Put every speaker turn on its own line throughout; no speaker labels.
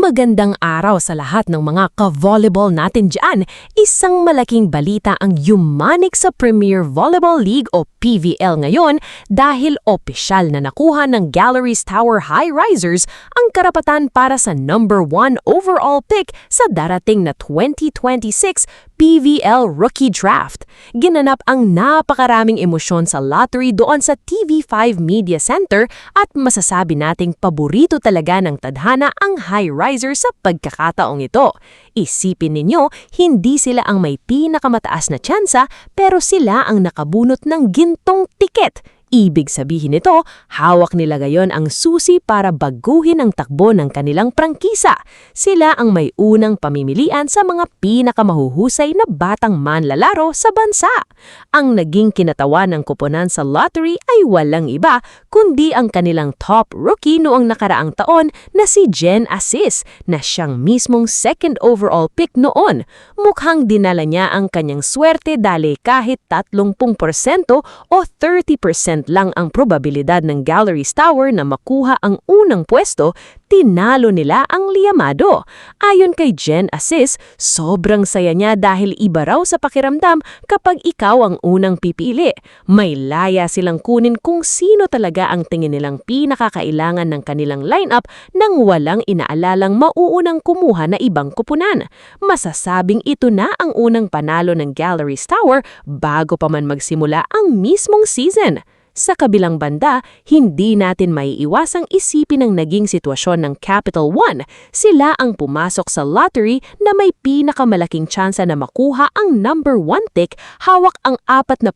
Magandang araw sa lahat ng mga ka-volleyball natin dyan. Isang malaking balita ang yumanik sa Premier Volleyball League o PVL ngayon dahil opisyal na nakuha ng Galleries Tower High Risers ang karapatan para sa number 1 overall pick sa darating na 2026 PVL Rookie Draft. Ginanap ang napakaraming emosyon sa lottery doon sa TV5 Media Center at masasabi nating paborito talaga ng tadhana ang high riser sa pagkakataong ito. Isipin ninyo, hindi sila ang may pinakamataas na tsansa pero sila ang nakabunot ng gintong tiket. Ibig sabihin nito, hawak nila ngayon ang susi para baguhin ang takbo ng kanilang prangkisa. Sila ang may unang pamimilian sa mga pinakamahuhusay na batang manlalaro sa bansa. Ang naging kinatawan ng kuponan sa lottery ay walang iba kundi ang kanilang top rookie noong nakaraang taon na si Jen Assis na siyang mismong second overall pick noon. Mukhang dinala niya ang kanyang swerte dahil kahit 30% o 30% lang ang probabilidad ng Galleries Tower na makuha ang unang pwesto, tinalo nila ang liyamado. Ayon kay Jen Assis, sobrang saya niya dahil iba raw sa pakiramdam kapag ikaw ang unang pipili. May laya silang kunin kung sino talaga ang tingin nilang pinakakailangan ng kanilang lineup nang walang inaalalang mauunang kumuha na ibang kupunan. Masasabing ito na ang unang panalo ng Galleries Tower bago pa man magsimula ang mismong season. Sa kabilang banda, hindi natin maiiwasang isipin ang naging sitwasyon ng Capital One. Sila ang pumasok sa lottery na may pinakamalaking tsansa na makuha ang number 1 pick, hawak ang 40%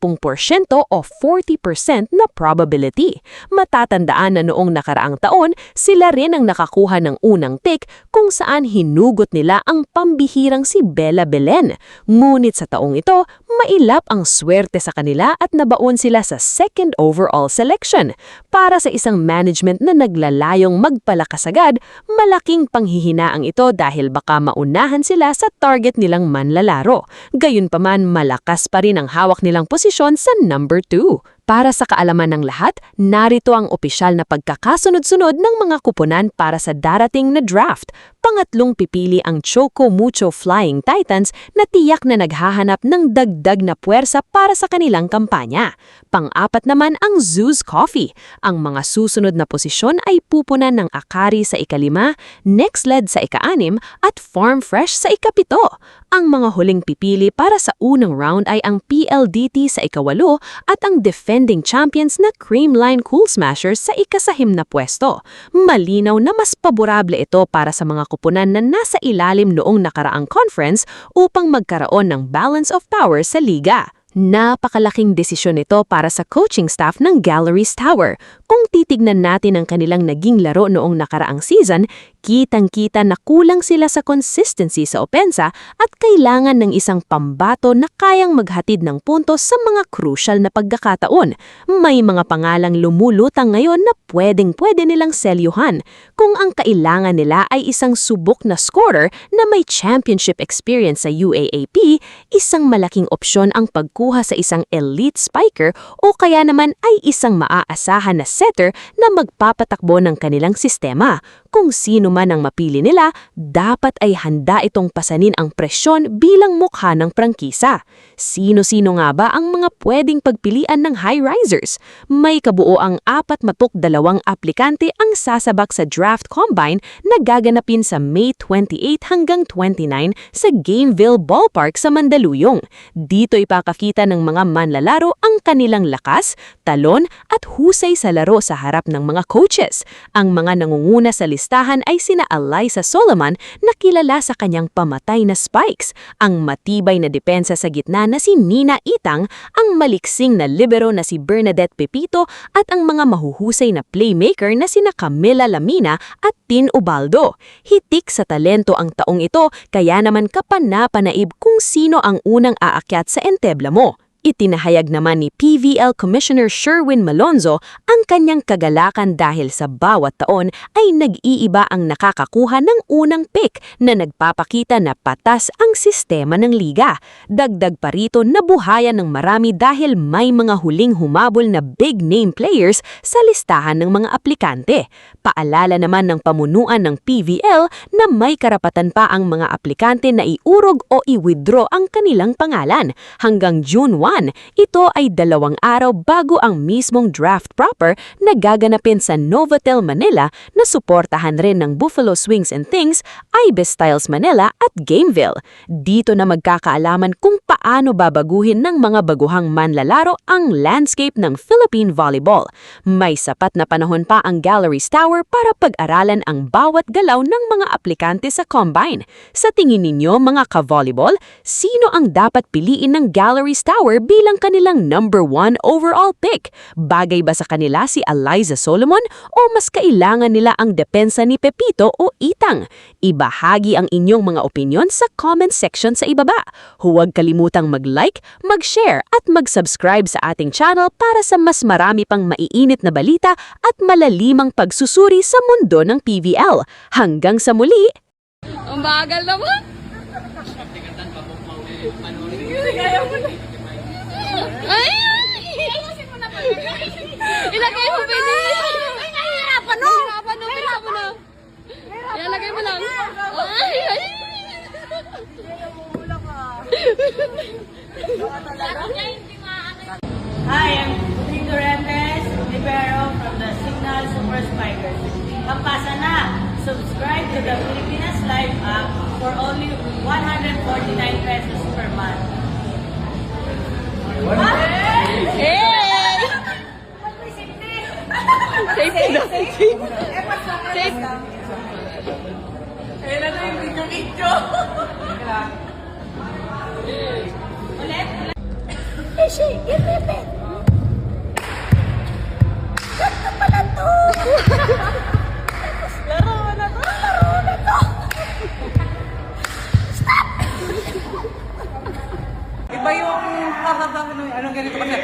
o 40% na probability. Matatandaan na noong nakaraang taon, sila rin ang nakakuha ng unang pick kung saan hinugot nila ang pambihirang si Bella Belen. Ngunit sa taong ito, mailap ang swerte sa kanila at nabaon sila sa second overall selection. Para sa isang management na naglalayong magpalakas agad, malaking panghihinaang ito dahil baka maunahan sila sa target nilang manlalaro. Gayunpaman, malakas pa rin ang hawak nilang posisyon sa number 2. Para sa kaalaman ng lahat, narito ang opisyal na pagkakasunod-sunod ng mga kuponan para sa darating na draft. Pangatlong pipili ang Choco Mucho Flying Titans na tiyak na naghahanap ng dagdag na puwersa para sa kanilang kampanya. Pang-apat naman ang Zeus Coffee. Ang mga susunod na posisyon ay pupunan ng Akari sa ika-5, Next Led sa ika-6 at Farm Fresh sa ika-7. Ang mga huling pipili para sa unang round ay ang PLDT sa ika-8 at ang defending champions na Creamline Cool Smashers sa ika-6 na pwesto. Malinaw na mas paborable ito para sa mga kupunan na nasa ilalim noong nakaraang conference upang magkaroon ng balance of power sa liga. Napakalaking desisyon ito para sa coaching staff ng Galleries Tower. Kung titignan natin ang kanilang naging laro noong nakaraang season, kitang-kita na kulang sila sa consistency sa opensa at kailangan ng isang pambato na kayang maghatid ng puntos sa mga crucial na pagkakataon. May mga pangalang lumulutang ngayon na pwedeng-pwede nilang selyuhan. Kung ang kailangan nila ay isang subok na scorer na may championship experience sa UAAP, isang malaking opsyon ang pagkuha sa isang elite spiker o kaya naman ay isang maaasahan na setter na magpapatakbo ng kanilang sistema. Kung sino man ang mapili nila, dapat ay handa itong pasanin ang presyon bilang mukha ng prangkisa. Sino-sino nga ba ang mga pwedeng pagpilian ng high risers? May kabuoang 42 aplikante ang sasabak sa draft combine na gaganapin sa May 28 hanggang 29 sa Gameville Ballpark sa Mandaluyong. Dito ipakakita ng mga manlalaro ang kanilang lakas, talon at husay sa laro sa harap ng mga coaches. Ang mga nangunguna sa listahan ay sina Alyssa Solomon na kilala sa kanyang pamatay na spikes, ang matibay na depensa sa gitna na si Nina Itang, ang maliksing na libero na si Bernadette Pepito at ang mga mahuhusay na playmaker na sina Camila Lamina at Tin Ubaldo. Hitik sa talento ang taong ito kaya naman kapanapanaib kung sino ang unang aakyat sa entebla mo. Itinahayag naman ni PVL Commissioner Sherwin Malonzo ang kanyang kagalakan dahil sa bawat taon ay nag-iiba ang nakakakuha ng unang pick na nagpapakita na patas ang sistema ng liga. Dagdag pa rito nabuhayan ng marami dahil may mga huling humabol na big-name players sa listahan ng mga aplikante. Paalala naman ng pamunuan ng PVL na may karapatan pa ang mga aplikante na iurog o i-withdraw ang kanilang pangalan. Hanggang June 1, ito ay 2 araw bago ang mismong draft proper na gaganapin sa Novotel Manila na suportahan rin ng Buffalo Swings and Things, Ibis Styles Manila at Gameville. Dito na magkakaalaman kung paano babaguhin ng mga baguhang manlalaro ang landscape ng Philippine volleyball. May sapat na panahon pa ang Galleries Tower para pag-aralan ang bawat galaw ng mga aplikante sa Combine. Sa tingin ninyo mga ka-volleyball, sino ang dapat piliin ng Galleries Tower bilang kanilang number 1 overall pick? Bagay ba sa kanila si Eliza Solomon o mas kailangan nila ang depensa ni Pepito o Itang? Ibahagi ang inyong mga opinyon sa comment section sa ibaba. Huwag kalimutang mag-like, mag-share at mag-subscribe sa ating channel para sa mas marami pang maiinit na balita at malalimang pagsusuri sa mundo ng PVL. Hanggang sa muli!
Ang bagal naman! Ay! Ilagay mo, pwede! Ay, nahihirapan no! Nahihirapan mo na! Ilagay mo lang! Ay! Ay!
Hi, I'm Rodrigo Rendes, Libero from the Signal Super Spiders. Kampasa na! Subscribe to the Pilipinas Live app for only 149 pesos per month.
Hey! Safety na! Safe!
Kailan na yung video-video? Ulit? Ishi, iripit! Ganda pala to! Laro na to! Laro na to! Stop! Iba yung kakabang anong ganito kasi.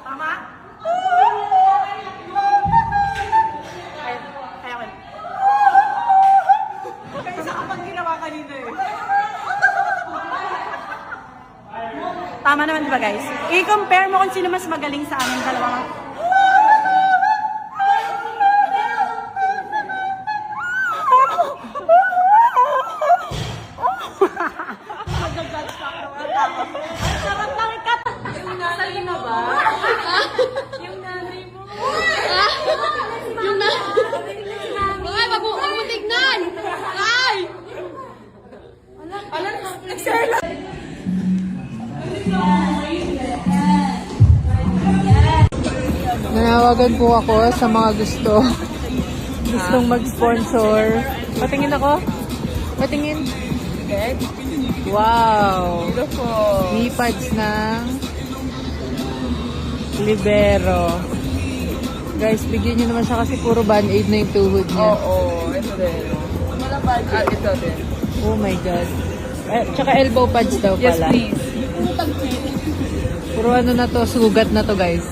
Tama? Kaya ko. Kaya isa kapag ginawa kanina eh. Tama naman diba guys? I-compare mo kung sino mas magaling sa amin dalawang. Sarap lang ikat. Yung nanay mo ba? Yung nanay mo.
Yung na... Ay, wag mo tignan! Ay!
Nag-share lang.
Nanawagan po ako sa mga gustong mag-sponsor. Patingin ako. Patingin. Wow.
Beautiful.
V-pads ng Libero. Guys, bigyan nyo naman siya kasi puro band-aid na yung tuhod niya.
Oo, ito din. Walang budget. Ah, ito din.
Oh my God. Tsaka elbow pads daw pala.
Yes, please.
Puro ano na to, sugat na to guys.